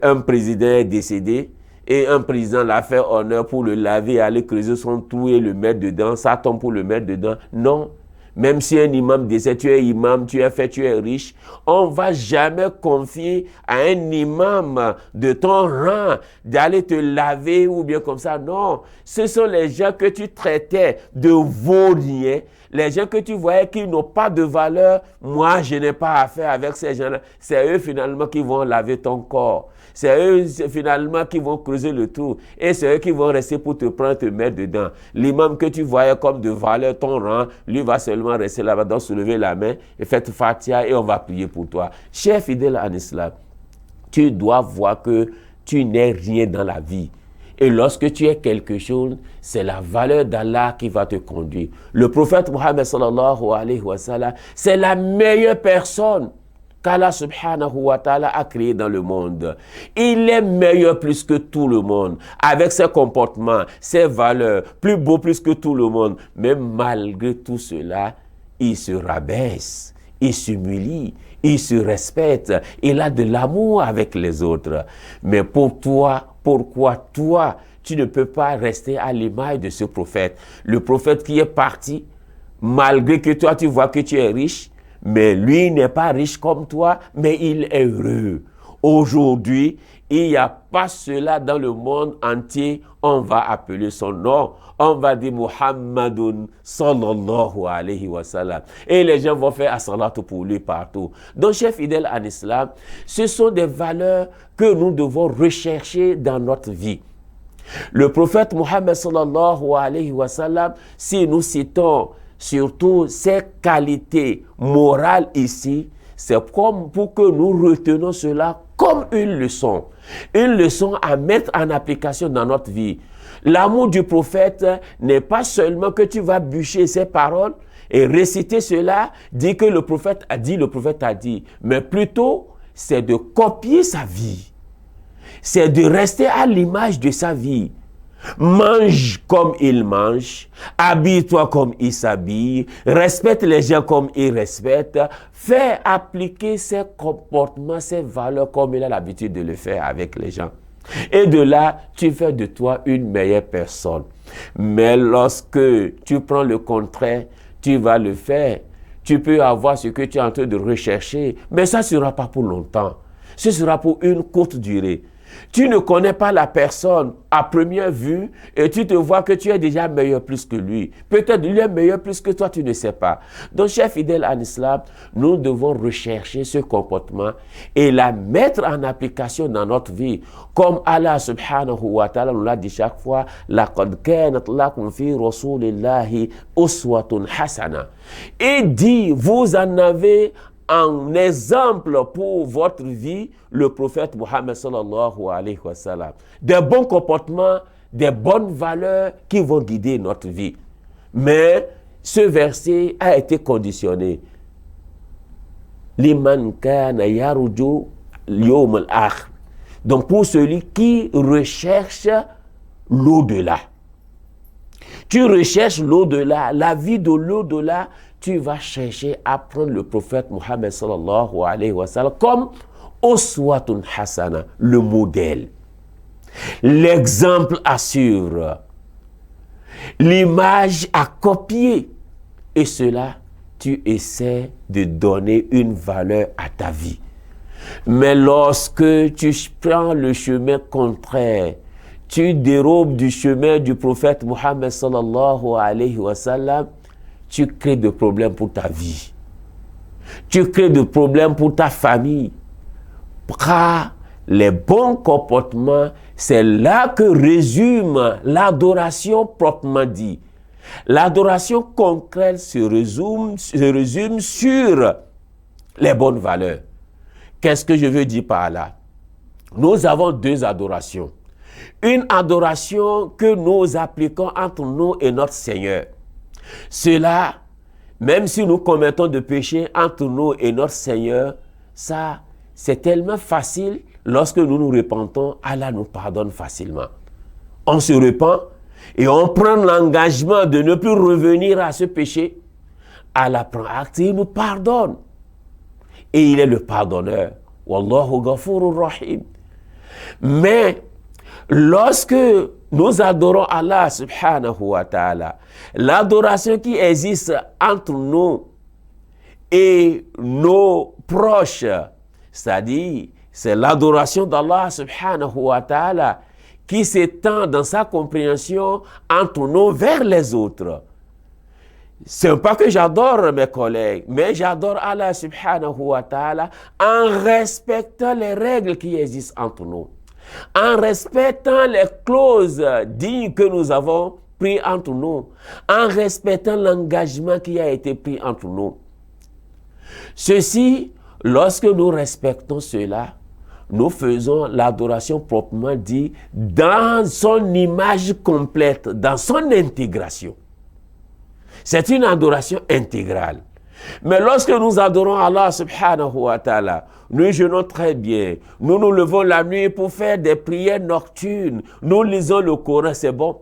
S2: un président est décédé et un président l'a fait honneur pour le laver, aller creuser son trou et le mettre dedans, ça tombe pour le mettre dedans? Non. Même si un imam décède, tu es imam, tu es fait, tu es riche, on ne va jamais confier à un imam de ton rang d'aller te laver ou bien comme ça. Non, ce sont les gens que tu traitais de vauriens, les gens que tu voyais qui n'ont pas de valeur. Moi, je n'ai pas affaire avec ces gens-là. C'est eux finalement qui vont laver ton corps. C'est eux finalement qui vont creuser le trou. Et c'est eux qui vont rester pour te prendre, te mettre dedans. L'imam que tu voyais comme de valeur, ton rang, lui va seulement rester là-bas, donc soulever la main et faire Fatiha et on va prier pour toi. Cher fidèle en islam, tu dois voir que tu n'es rien dans la vie. Et lorsque tu es quelque chose, c'est la valeur d'Allah qui va te conduire. Le prophète Mohammed sallallahu alayhi wa sallam, c'est la meilleure personne qu'Allah subhanahu wa ta'ala a créé dans le monde. Il est meilleur plus que tout le monde, avec ses comportements, ses valeurs, plus beau plus que tout le monde. Mais malgré tout cela, il se rabaisse, il s'humilie, il se respecte, il a de l'amour avec les autres. Mais pour toi, pourquoi toi, tu ne peux pas rester à l'image de ce prophète? Le prophète qui est parti, malgré que toi tu vois que tu es riche, mais lui n'est pas riche comme toi, mais il est heureux. Aujourd'hui, il n'y a pas cela dans le monde entier. On va appeler son nom. On va dire Muhammadun sallallahu alayhi wa sallam. Et les gens vont faire as-salatu pour lui partout. Donc, chers fidèles en islam, ce sont des valeurs que nous devons rechercher dans notre vie. Le prophète Muhammad sallallahu alayhi wa sallam, si nous citons surtout ses qualités morales ici, c'est comme pour que nous retenons cela comme une leçon à mettre en application dans notre vie. L'amour du prophète n'est pas seulement que tu vas bûcher ses paroles et réciter cela, dire que le prophète a dit, mais plutôt c'est de copier sa vie, c'est de rester à l'image de sa vie. Mange comme il mange, habille-toi comme il s'habille, respecte les gens comme il respecte, fais appliquer ses comportements, ses valeurs comme il a l'habitude de le faire avec les gens. Et de là, tu fais de toi une meilleure personne. Mais lorsque tu prends le contraire, tu vas le faire. Tu peux avoir ce que tu es en train de rechercher, mais ça ne sera pas pour longtemps. Ce sera pour une courte durée. Tu ne connais pas la personne à première vue et tu te vois que tu es déjà meilleur plus que lui. Peut-être lui est meilleur plus que toi, tu ne sais pas. Donc, chers fidèles en islam, nous devons rechercher ce comportement et la mettre en application dans notre vie. Comme Allah subhanahu wa ta'ala nous l'a dit chaque fois, laqad kanat lakum fi rasulillahi uswatun hasana. Et dit, vous en avez en exemple pour votre vie, le prophète Mohammed sallallahu alayhi wa sallam. Des bons comportements, des bonnes valeurs qui vont guider notre vie. Mais ce verset a été conditionné. Liman kana yarju yawm al-akhir. Donc pour celui qui recherche l'au-delà. Tu recherches l'au-delà, la vie de l'au-delà, tu vas chercher à prendre le prophète Mohammed sallallahu alayhi wa sallam comme uswatun hasana, le modèle. L'exemple assure. L'image a copié. Et cela, tu essaies de donner une valeur à ta vie. Mais lorsque tu prends le chemin contraire, tu dérobes du chemin du prophète Mohammed sallallahu alayhi wa sallam, tu crées des problèmes pour ta vie. Tu crées des problèmes pour ta famille. Car les bons comportements, c'est là que résume l'adoration proprement dit. L'adoration concrète se résume sur les bonnes valeurs. Qu'est-ce que je veux dire par là? Nous avons deux adorations. Une adoration que nous appliquons entre nous et notre Seigneur. Cela, même si nous commettons des péchés entre nous et notre Seigneur, ça, c'est tellement facile. Lorsque nous nous repentons, Allah nous pardonne facilement. On se repent et on prend l'engagement de ne plus revenir à ce péché. Allah prend acte et il nous pardonne. Et il est le pardonneur. Wallahu ghafurur rahim. Mais lorsque nous adorons Allah subhanahu wa ta'ala, l'adoration qui existe entre nous et nos proches, c'est-à-dire c'est l'adoration d'Allah subhanahu wa ta'ala qui s'étend dans sa compréhension entre nous vers les autres. C'est pas que j'adore mes collègues, mais j'adore Allah subhanahu wa ta'ala en respectant les règles qui existent entre nous, en respectant les clauses dignes que nous avons prises entre nous, en respectant l'engagement qui a été pris entre nous. Ceci, lorsque nous respectons cela, nous faisons l'adoration proprement dit dans son image complète, dans son intégration. C'est une adoration intégrale. Mais lorsque nous adorons Allah subhanahu wa ta'ala, nous jeûnons très bien, nous nous levons la nuit pour faire des prières nocturnes, nous lisons le Coran, c'est bon.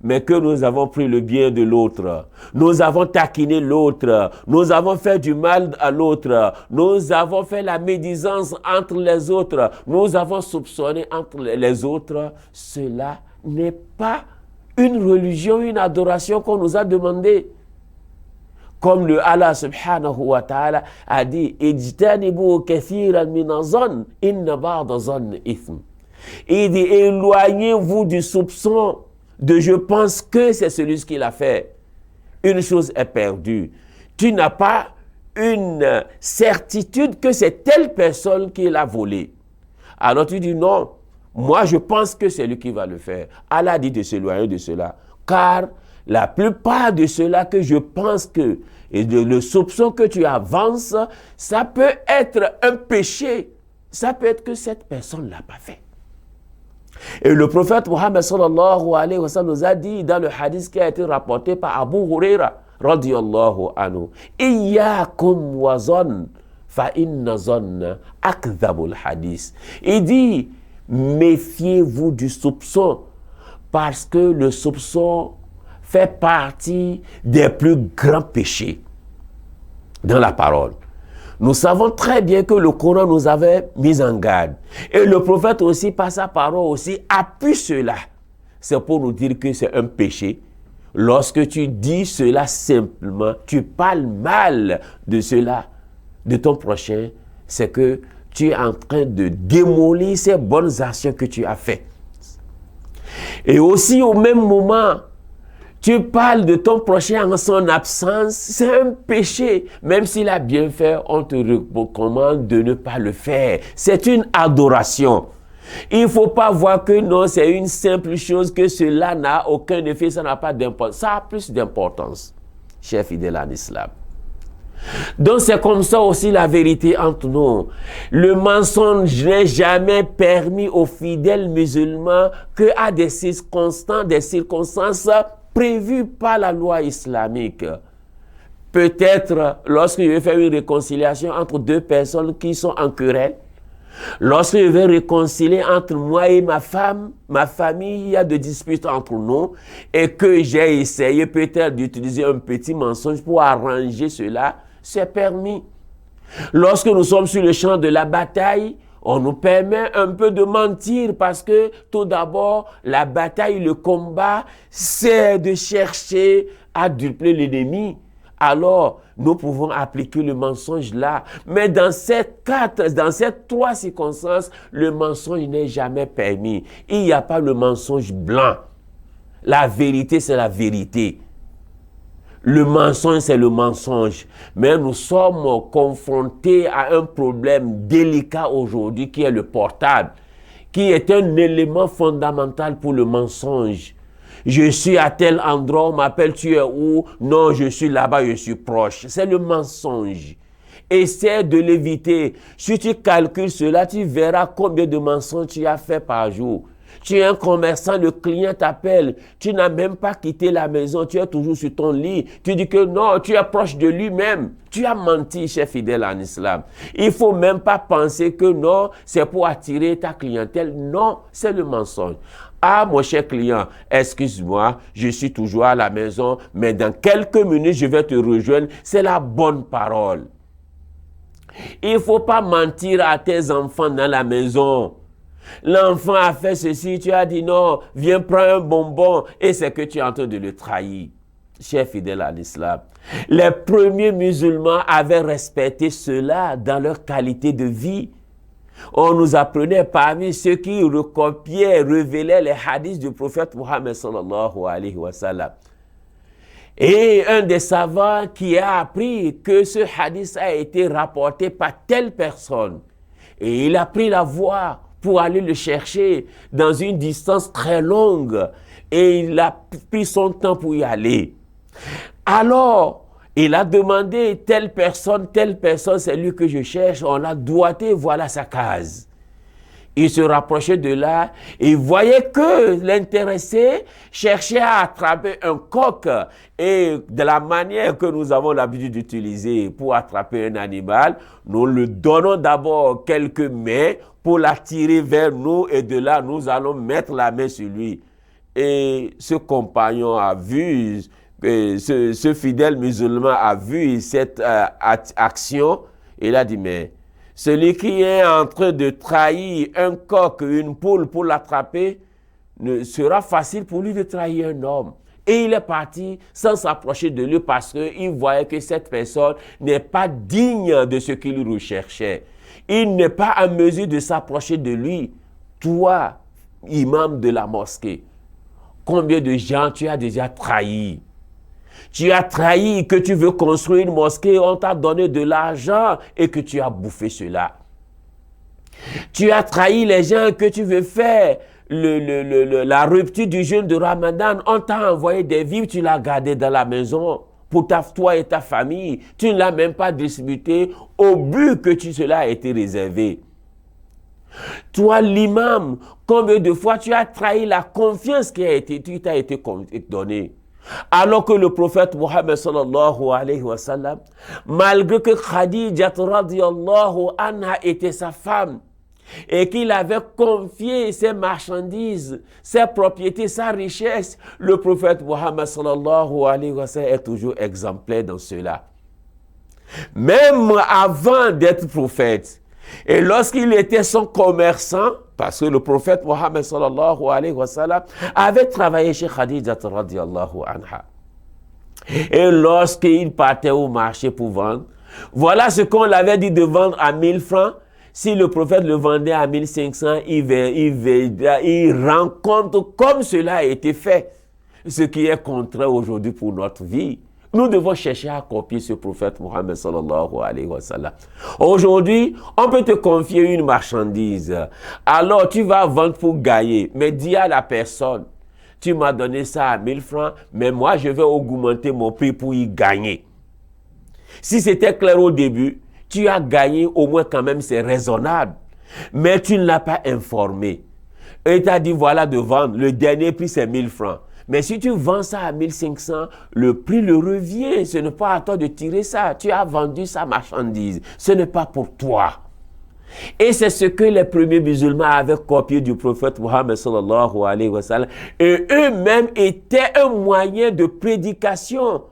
S2: Mais que nous avons pris le bien de l'autre, nous avons taquiné l'autre, nous avons fait du mal à l'autre, nous avons fait la médisance entre les autres, nous avons soupçonné entre les autres, cela n'est pas une religion, une adoration qu'on nous a demandé. Comme le Allah subhanahu wa ta'ala a dit, ijtanibu kathiran min zan, inna ba'da zan ithm. Il dit, éloignez-vous du soupçon de je pense que c'est celui qui l'a fait. Une chose est perdue. Tu n'as pas une certitude que c'est telle personne qui l'a volé. Alors tu dis non, moi je pense que c'est lui qui va le faire. Allah dit de s'éloigner de cela. Car la plupart de cela que je pense que, et le soupçon que tu avances, ça peut être un péché. Ça peut être que cette personne ne l'a pas fait. Et le prophète Mohammed sallallahu alayhi wa sallam nous a dit dans le hadith qui a été rapporté par Abu Huraira radiyallahu anhu, Iyyakum wa zon, fa inna zon akdhabul hadith. Il dit, méfiez-vous du soupçon, parce que le soupçon fait partie des plus grands péchés dans la parole. Nous savons très bien que le Coran nous avait mis en garde. Et le prophète aussi, par sa parole aussi, appuie cela. C'est pour nous dire que c'est un péché. Lorsque tu dis cela simplement, tu parles mal de cela, de ton prochain, c'est que tu es en train de démolir ces bonnes actions que tu as faites. Et aussi au même moment, tu parles de ton prochain en son absence, c'est un péché. Même s'il a bien fait, on te recommande de ne pas le faire. C'est une adoration. Il ne faut pas voir que non, c'est une simple chose, que cela n'a aucun effet, ça n'a pas d'importance. Ça a plus d'importance, chers fidèles en islam. Donc c'est comme ça aussi la vérité entre nous. Le mensonge n'est jamais permis aux fidèles musulmans qu'à des circonstances prévues par la loi islamique. Peut-être lorsque je vais faire une réconciliation entre deux personnes qui sont en querelle, lorsque je vais réconcilier entre moi et ma femme, ma famille, il y a des disputes entre nous, et que j'ai essayé peut-être d'utiliser un petit mensonge pour arranger cela, c'est permis. Lorsque nous sommes sur le champ de la bataille, On nous permet un peu de mentir parce que tout d'abord, la bataille, le combat, c'est de chercher à dupler l'ennemi. Alors, nous pouvons appliquer le mensonge là. Mais dans ces trois circonstances, le mensonge n'est jamais permis. Il n'y a pas le mensonge blanc. La vérité, c'est la vérité. Le mensonge, c'est le mensonge. Mais nous sommes confrontés à un problème délicat aujourd'hui qui est le portable, qui est un élément fondamental pour le mensonge. Je suis à tel endroit, on m'appelle, tu es où? Non, je suis là-bas, je suis proche. C'est le mensonge. Essaie de l'éviter. Si tu calcules cela, tu verras combien de mensonges tu as fait par jour. Tu es un commerçant, le client t'appelle, tu n'as même pas quitté la maison, tu es toujours sur ton lit. Tu dis que non, tu es proche de lui-même. Tu as menti, cher fidèle en islam. Il ne faut même pas penser que non, c'est pour attirer ta clientèle. Non, c'est le mensonge. Ah, mon cher client, excuse-moi, je suis toujours à la maison, mais dans quelques minutes, je vais te rejoindre. C'est la bonne parole. Il ne faut pas mentir à tes enfants dans la maison. L'enfant a fait ceci, tu as dit non, viens prendre un bonbon, et c'est que tu es en train de le trahir. Cher fidèle à l'islam, les premiers musulmans avaient respecté cela dans leur qualité de vie. On nous apprenait parmi ceux qui recopiaient, révélaient les hadiths du prophète Mohammed sallallahu alayhi wa sallam. Et un des savants qui a appris que ce hadith a été rapporté par telle personne, et il a pris la voie pour aller le chercher dans une distance très longue, et il a pris son temps pour y aller. Alors, il a demandé telle personne, c'est lui que je cherche, on l'a doigté, voilà sa case. Il se rapprochait de là et voyait que l'intéressé cherchait à attraper un coq. Et de la manière que nous avons l'habitude d'utiliser pour attraper un animal, nous lui donnons d'abord quelques mains pour l'attirer vers nous et de là, nous allons mettre la main sur lui. Et ce compagnon a vu, ce fidèle musulman a vu cette action et il a dit, mais celui qui est en train de trahir un coq, une poule pour l'attraper, ne sera facile pour lui de trahir un homme. Et il est parti sans s'approcher de lui parce qu'il voyait que cette personne n'est pas digne de ce qu'il recherchait. Il n'est pas en mesure de s'approcher de lui. Toi, imam de la mosquée, combien de gens tu as déjà trahi? Tu as trahi que tu veux construire une mosquée, on t'a donné de l'argent et que tu as bouffé cela. Tu as trahi les gens que tu veux faire la rupture du jeûne de Ramadan, on t'a envoyé des vivres, tu l'as gardé dans la maison pour toi et ta famille. Tu ne l'as même pas distribué au but que cela a été réservé. Toi, l'imam, combien de fois tu as trahi la confiance qui t'a été donnée? Alors que le prophète Mohammed sallallahu alayhi wa sallam, malgré que Khadija radiyallahu anha était sa femme et qu'il avait confié ses marchandises, ses propriétés, sa richesse, le prophète Mohammed sallallahu alayhi wa sallam est toujours exemplaire dans cela. Même avant d'être prophète, et lorsqu'il était son commerçant, parce que le prophète Mohammed sallallahu alayhi wa sallam avait travaillé chez Khadija radiyallahu anha. Et lorsqu'il partait au marché pour vendre, voilà ce qu'on l'avait dit de vendre à 1000 francs. Si le prophète le vendait à 1500, il rend compte comme cela a été fait. Ce qui est contraire aujourd'hui pour notre vie. Nous devons chercher à copier ce prophète Mohammed sallallahu alayhi wa sallam. Aujourd'hui, on peut te confier une marchandise. Alors, tu vas vendre pour gagner. Mais dis à la personne, tu m'as donné ça à 1000 francs, mais moi, je vais augmenter mon prix pour y gagner. Si c'était clair au début, tu as gagné, au moins quand même, c'est raisonnable. Mais tu ne l'as pas informé. Et tu as dit, voilà de vendre, le dernier prix, c'est 1000 francs. Mais si tu vends ça à 1500, le prix le revient. Ce n'est pas à toi de tirer ça. Tu as vendu sa marchandise. Ce n'est pas pour toi. Et c'est ce que les premiers musulmans avaient copié du prophète Mohammed sallallahu alayhi wa sallam. Et eux-mêmes étaient un moyen de prédication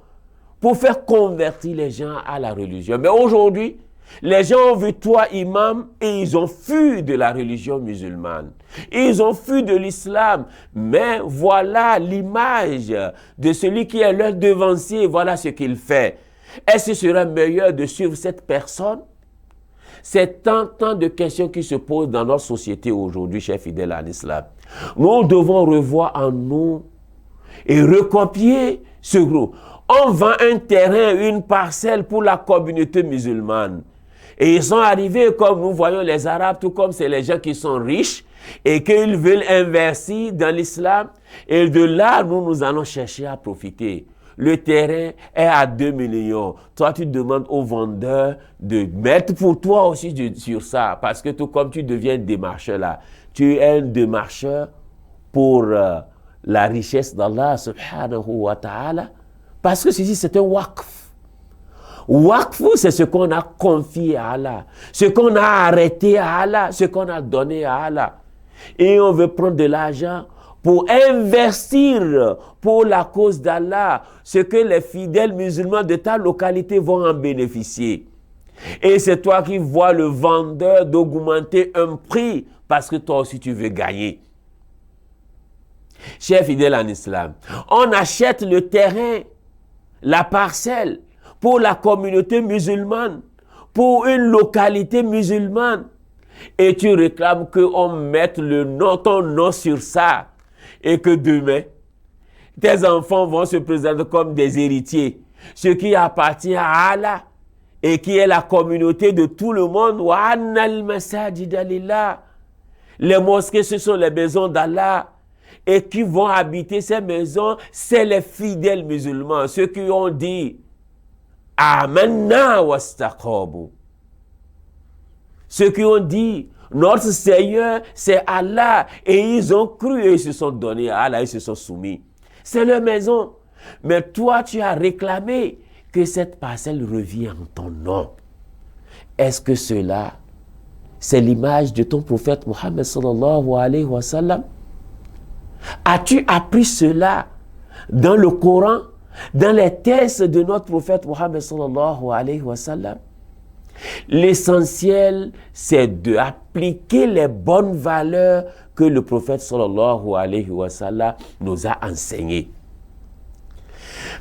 S2: pour faire convertir les gens à la religion. Mais aujourd'hui, Les gens ont vu toi imam et ils ont fui de la religion musulmane. Ils ont fui de l'islam. Mais voilà l'image de celui qui est leur devancier. Voilà ce qu'il fait. Est-ce que ce serait meilleur de suivre cette personne? C'est tant de questions qui se posent dans notre société aujourd'hui, chers fidèles à l'islam. Nous devons revoir en nous et recopier ce groupe. On vend un terrain, une parcelle pour la communauté musulmane. Et ils sont arrivés, comme nous voyons les Arabes, tout comme c'est les gens qui sont riches et qu'ils veulent investir dans l'islam. Et de là, nous allons chercher à profiter. Le terrain est à 2 millions. Toi, tu demandes au vendeur de mettre pour toi aussi sur ça. Parce que tout comme tu deviens démarcheur là, tu es un démarcheur pour la richesse d'Allah subhanahu wa ta'ala. Parce que ceci, c'est un waqf. Waqf, c'est ce qu'on a confié à Allah. Ce qu'on a arrêté à Allah. Ce qu'on a donné à Allah. Et on veut prendre de l'argent pour investir pour la cause d'Allah, ce que les fidèles musulmans de ta localité vont en bénéficier. Et c'est toi qui vois le vendeur d'augmenter un prix parce que toi aussi tu veux gagner. Chers fidèles en islam, on achète le terrain, la parcelle pour la communauté musulmane, pour une localité musulmane, et tu réclames qu'on mette ton nom sur ça. Et que demain, tes enfants vont se présenter comme des héritiers. Ce qui appartient à Allah et qui est la communauté de tout le monde. Les mosquées, ce sont les maisons d'Allah. Et qui vont habiter ces maisons, c'est les fidèles musulmans. Ceux qui ont dit Amanna wastaqabu. Ceux qui ont dit notre Seigneur, c'est Allah. Et ils ont cru et ils se sont donnés à Allah, ils se sont soumis. C'est leur maison. Mais toi, tu as réclamé que cette parcelle revienne en ton nom. Est-ce que cela, c'est l'image de ton prophète Mohammed sallallahu alayhi wa sallam? As-tu appris cela dans le Coran, dans les textes de notre prophète Mohammed sallallahu alayhi wa sallam? L'essentiel, c'est d'appliquer les bonnes valeurs que le prophète sallallahu alayhi wa sallam nous a enseignées.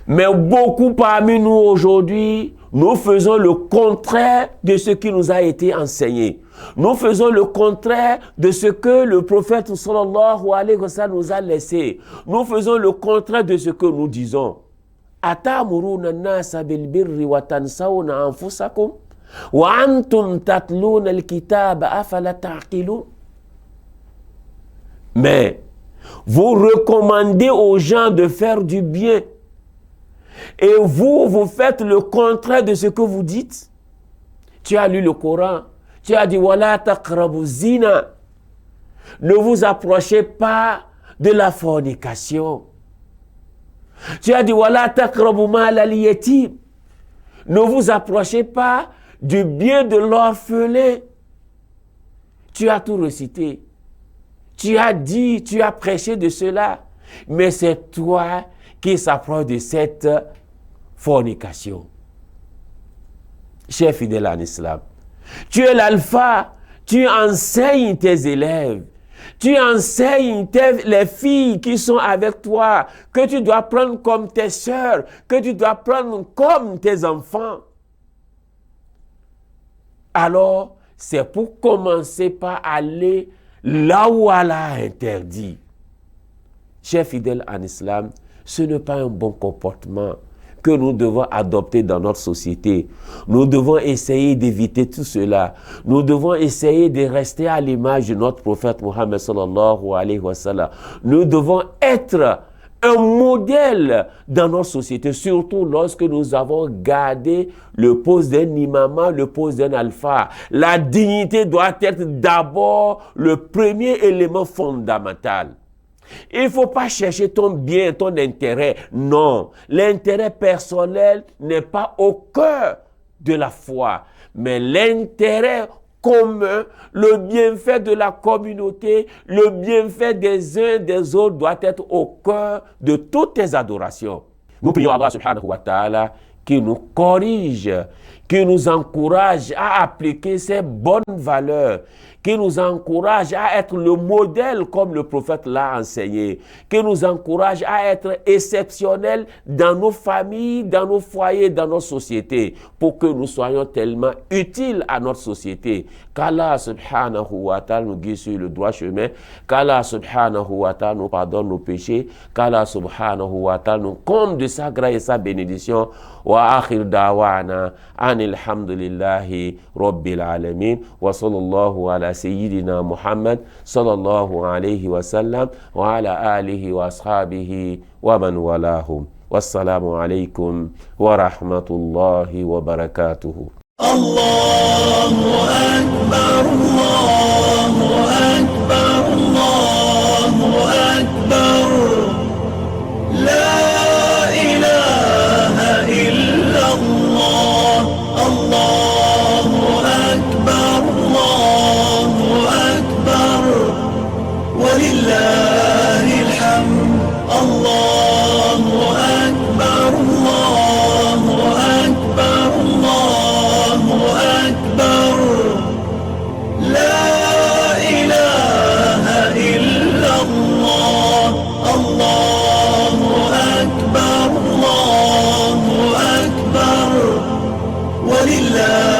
S2: Mais beaucoup parmi nous aujourd'hui, nous faisons le contraire de ce qui nous a été enseigné. Nous faisons le contraire de ce que le prophète sallallahu alayhi wa sallam nous a laissé. Nous faisons le contraire de ce que nous disons. Atamuruna an-nasa bil birri wa tansawna anfusakum wa antum tatluna al-kitaba afala ta'qilun. Mais vous recommandez aux gens de faire du bien et vous faites le contraire de ce que vous dites. Tu as lu le Coran, tu as dit wala taqrabu zina. Ne vous approchez pas de la fornication. Tu as dit wala taqrabu mal al-yatim. Ne vous approchez pas du bien de l'orphelin. Tu as tout récité. Tu as dit, tu as prêché de cela. Mais c'est toi qui s'approche de cette fornication. Cher fidèle en islam, tu es l'alpha, tu enseignes tes élèves, tu enseignes les filles qui sont avec toi, que tu dois prendre comme tes sœurs, que tu dois prendre comme tes enfants. Alors, c'est pour commencer par aller là où Allah a interdit. Chers fidèles en islam, ce n'est pas un bon comportement que nous devons adopter dans notre société. Nous devons essayer d'éviter tout cela. Nous devons essayer de rester à l'image de notre prophète Mohammed sallallahu alayhi wa sallam. Nous devons être un modèle dans notre société, surtout lorsque nous avons gardé le poste d'un imam, le poste d'un alpha. La dignité doit être d'abord le premier élément fondamental. Il ne faut pas chercher ton bien, ton intérêt. Non, l'intérêt personnel n'est pas au cœur de la foi, mais l'intérêt commun, le bienfait de la communauté, le bienfait des uns des autres doit être au cœur de toutes tes adorations. Nous prions Allah subhanahu wa ta'ala qui nous corrige, qui nous encourage à appliquer ces bonnes valeurs, qui nous encourage à être le modèle comme le prophète l'a enseigné, qui nous encourage à être exceptionnels dans nos familles, dans nos foyers, dans nos sociétés, pour que nous soyons tellement utiles à notre société. Qu'Allah subhanahu wa ta'ala nous guide sur le droit chemin, qu'Allah subhanahu wa ta'ala nous pardonne nos péchés, qu'Allah subhanahu wa ta'ala nous comble de sa grâce et sa bénédiction. Wa akhir da'wana anil hamdulillahi rabbil alamin wa sallallahu ala sayyidina Muhammad sallallahu alayhi wa sallam wa ala alihi wa ashabihi wa man walahum. Wassalamu alaykum wa rahmatullahi wa barakatuhu.
S4: Allahu akbar, Allahu akbar, Allahu akbar. La ilaha illallah. Allahu akbar, Allahu akbar. Walillahil hamd. Allahu akbar, Allahu akbar, Allahu akbar. La ilaha illallah. Allahu akbar, Allahu akbar. Walillah